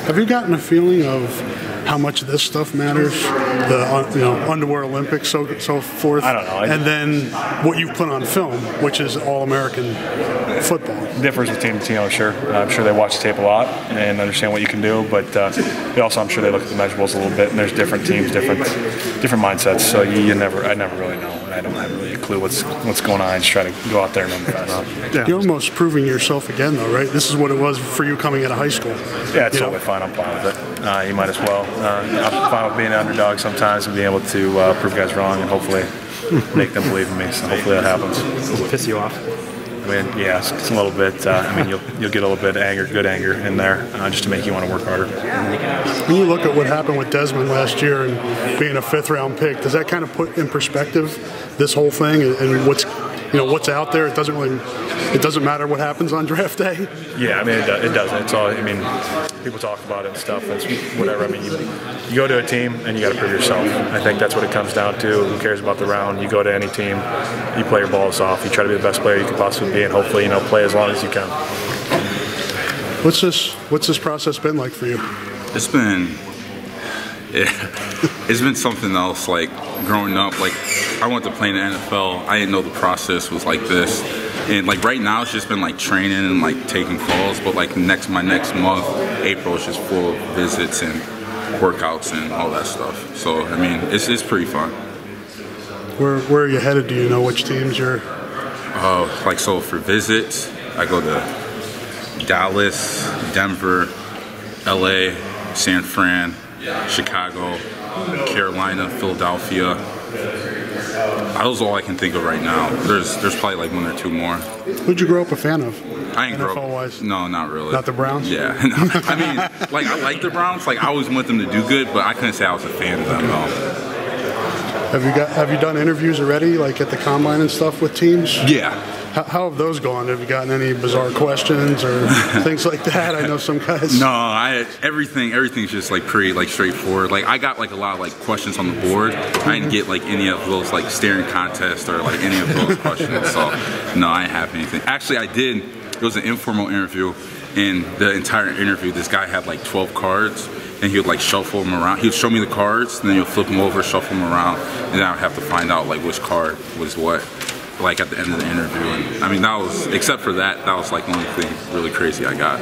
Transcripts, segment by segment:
Have you gotten a feeling of how much this stuff matters? The underwear Olympics, so forth. I don't know. And then what you've put on film, which is All-American football. Differs with team to team, I'm sure. I'm sure they watch the tape a lot and understand what you can do, but they also, I'm sure they look at the measurables a little bit. And there's different teams, different mindsets. So I never really know. I don't have really a clue what's going on. I just try to go out there and run fast. Yeah. You're almost proving yourself again, though, right? This is what it was for you coming out of high school. Yeah, it's totally fine. I'm fine with it. You might as well. I'm fine with being an underdog sometimes and being able to prove guys wrong and hopefully make them believe in me. So hopefully that happens. Does it piss you off? I mean, yeah, it's a little bit. I mean, you'll get a little bit of anger, good anger in there, just to make you want to work harder. When you look at what happened with Desmond last year and being a fifth-round pick, does that kind of put in perspective this whole thing and what's out there? It doesn't matter what happens on draft day. Yeah, I mean it doesn't. It's all. I mean, people talk about it and stuff. It's whatever. I mean, you go to a team and you got to prove yourself. I think that's what it comes down to. Who cares about the round? You go to any team, you play your balls off. You try to be the best player you can possibly be, and hopefully play as long as you can. What's this process been like for you? It's been something else. Like growing up, like I wanted to play in the NFL. I didn't know the process was like this. And like right now, it's just been like training and like taking calls. But like my next month, April, is just full of visits and workouts and all that stuff. So I mean, it's pretty fun. Where are you headed? Do you know which teams you're? So for visits, I go to Dallas, Denver, LA, San Fran, Chicago, Carolina, Philadelphia. Those are all I can think of right now. There's probably like one or two more. Who'd you grow up a fan of? I ain't grow up. NFL-wise? No, not really. Not the Browns? Yeah. I mean, like I like the Browns. Like I always want them to do good, but I couldn't say I was a fan of them. No. Have you done interviews already, like at the combine and stuff with teams? Yeah. How have those gone? Have you gotten any bizarre questions or things like that? I know some guys. No, everything's just like pretty like straightforward. Like I got like a lot of like questions on the board. I didn't get like any of those like staring contests or like any of those questions. So no, I didn't have anything. Actually, I did. It was an informal interview, and the entire interview, this guy had like 12 cards. And he would like shuffle them around. He would show me the cards, and then he'll flip them over, shuffle them around, and then I would have to find out like which card was what, like at the end of the interview. And I mean, that was, except for that was like the only thing really crazy I got.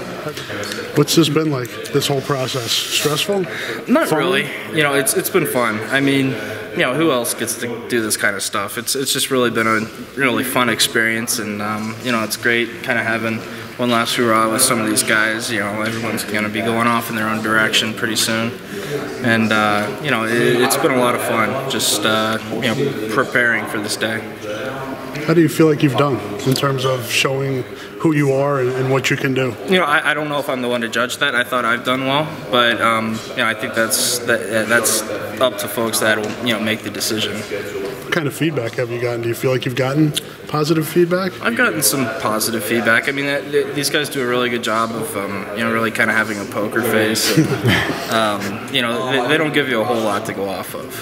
What's this been like? This whole process stressful? Not fun? Really. It's been fun. I mean, who else gets to do this kind of stuff? It's just really been a really fun experience, and it's great kind of having one last hurrah with some of these guys. Everyone's going to be going off in their own direction pretty soon. And, it's been a lot of fun just, preparing for this day. How do you feel like you've done in terms of showing who you are and what you can do? I don't know if I'm the one to judge that. I thought I've done well, but, I think that's up to folks that will, make the decision. What kind of feedback have you gotten? Do you feel like you've gotten positive feedback? I've gotten some positive feedback. I mean, these guys do a really good job of, really kind of having a poker face. And, they don't give you a whole lot to go off of.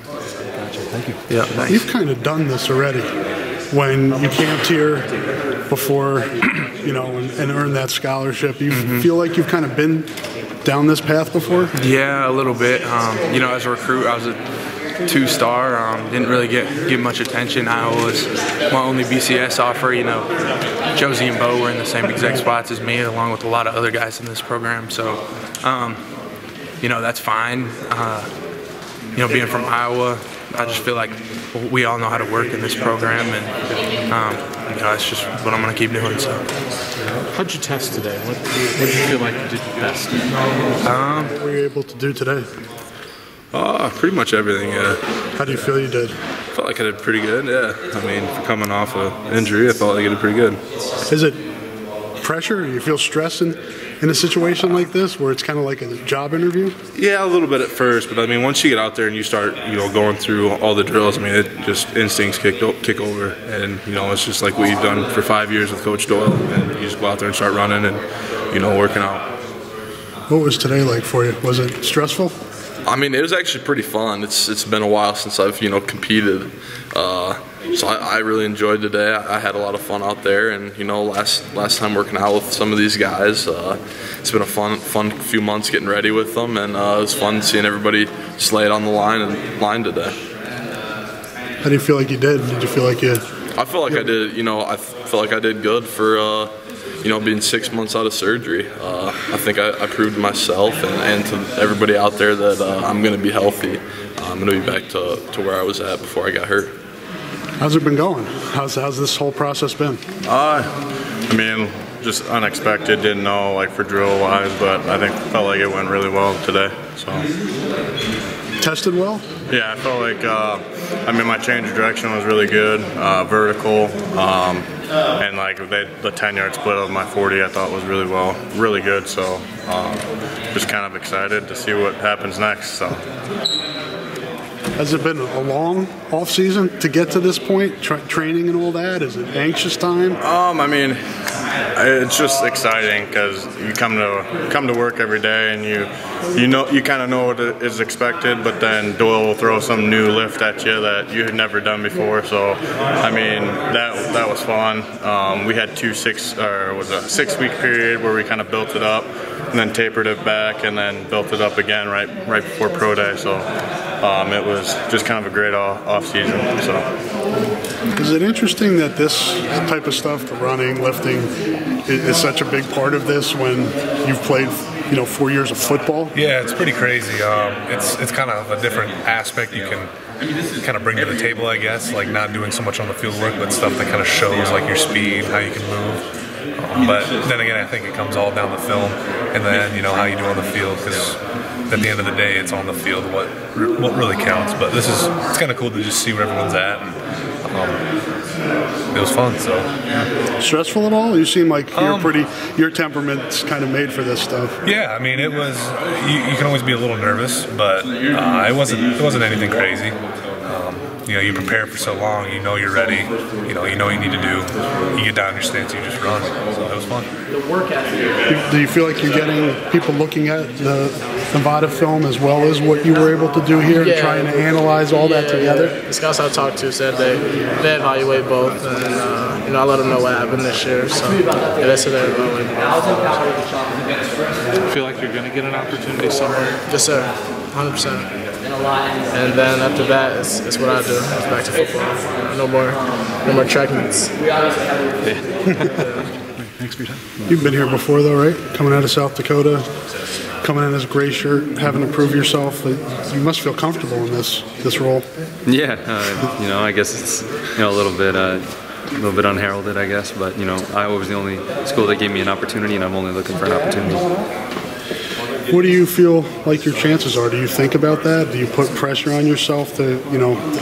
Gotcha. Thank you. Yeah, nice. You've kind of done this already when you camped here before, and earned that scholarship. You feel like you've kind of been down this path before? Yeah, a little bit. As a recruit, I was a two-star. Didn't really get much attention. Iowa was my only BCS offer. Josey and Bo were in the same exact spots as me, along with a lot of other guys in this program. So, that's fine. Being from Iowa, I just feel like we all know how to work in this program, and that's just what I'm going to keep doing. So, how'd you test today? What did you feel like you did best? What were you able to do today? Pretty much everything, yeah. How do you feel you did? I felt like I did pretty good, yeah. I mean, for coming off an injury, I felt like I did pretty good. Is it pressure? You feel stress in a situation like this where it's kind of like a job interview? Yeah, a little bit at first, but I mean, once you get out there and you start, going through all the drills, I mean, it just instincts kick over, and it's just like what you've done for 5 years with Coach Doyle, and you just go out there and start running and working out. What was today like for you? Was it stressful? I mean, it was actually pretty fun. It's been a while since I've competed. So I really enjoyed today. I had a lot of fun out there, and last time working out with some of these guys, it's been a fun few months getting ready with them, and it was fun seeing everybody just lay it on the line today. How do you feel like you did? Did you feel like you? I feel like I did. I feel like I did good for being 6 months out of surgery. I think I proved to myself and to everybody out there that I'm going to be healthy. I'm going to be back to where I was at before I got hurt. How's it been going? How's this whole process been? I mean, just unexpected. Didn't know like for drill wise, but I think felt like it went really well today. So tested well? Yeah, I felt like my change of direction was really good, vertical, and like the 10-yard split of my 40 I thought was really good. So just kind of excited to see what happens next. So. Has it been a long off season to get to this point, training and all that? Is it anxious time? I mean, it's just exciting because you come to work every day and you kind of know what is expected, but then Doyle will throw some new lift at you that you had never done before. So I mean that was fun. We had a 6-week period where we kind of built it up and then tapered it back and then built it up again right before pro day. So it was just kind of a great off season. So. Is it interesting that this type of stuff, the running, lifting, is such a big part of this when you've played 4 years of football? Yeah, it's pretty crazy. It's kind of a different aspect you can kind of bring to the table, I guess, like not doing so much on the field work, but stuff that kind of shows like your speed, how you can move. But then again, I think it comes all down the film and then, how you do on the field, because at the end of the day, it's on the field what really counts. But it's kind of cool to just see where everyone's at. And, it was fun. So stressful at all? You seem like your temperament's kind of made for this stuff. Yeah, I mean, it was. You can always be a little nervous, but it wasn't anything crazy. You prepare for so long, you're ready, you know what you need to do. You get down in your stance, you just run. So it was fun. Do you feel like you're getting people looking at the Nevada film as well as what you were able to do here and trying to analyze all that together? The scouts I talked to said they evaluate both, and I let them know what happened this year. So they said they evaluate both. Do you feel like you're going to get an opportunity somewhere? Yes, sir. 100%. And then after that, it's what I do. It's back to football. No more track meets. Thanks for your time. You've been here before, though, right? Coming out of South Dakota, coming in as a gray shirt, having to prove yourself. You must feel comfortable in this role. Yeah, I guess it's a little bit unheralded, I guess. But Iowa was the only school that gave me an opportunity, and I'm only looking for an opportunity. What do you feel like your chances are? Do you think about that? Do you put pressure on yourself to,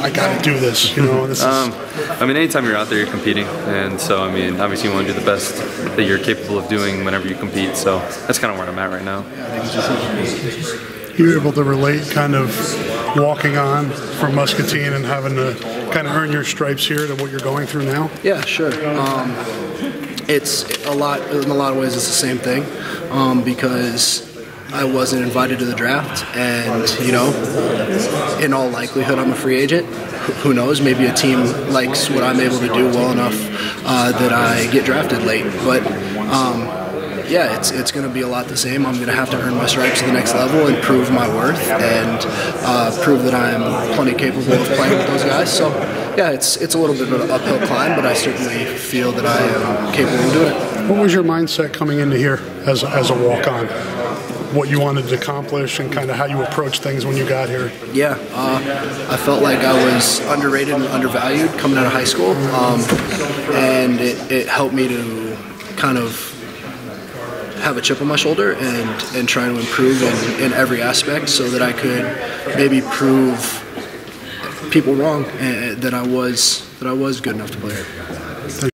I got to do this, anytime you're out there, you're competing. And so, obviously you want to do the best that you're capable of doing whenever you compete. So that's kind of where I'm at right now. You're able to relate kind of walking on from Muscatine and having to kind of earn your stripes here to what you're going through now? Yeah, sure. It's in a lot of ways it's the same thing because I wasn't invited to the draft, and in all likelihood I'm a free agent. Who knows, maybe a team likes what I'm able to do well enough that I get drafted late, but it's going to be a lot the same. I'm going to have to earn my stripes to the next level and prove my worth and prove that I'm plenty capable of playing with those guys. So yeah, it's a little bit of an uphill climb, but I certainly feel that I am capable of doing it. What was your mindset coming into here as a walk-on? What you wanted to accomplish and kind of how you approach things when you got here? Yeah, I felt like I was underrated and undervalued coming out of high school, and it helped me to kind of have a chip on my shoulder and try to improve in every aspect so that I could maybe prove people wrong that I was good enough to play here.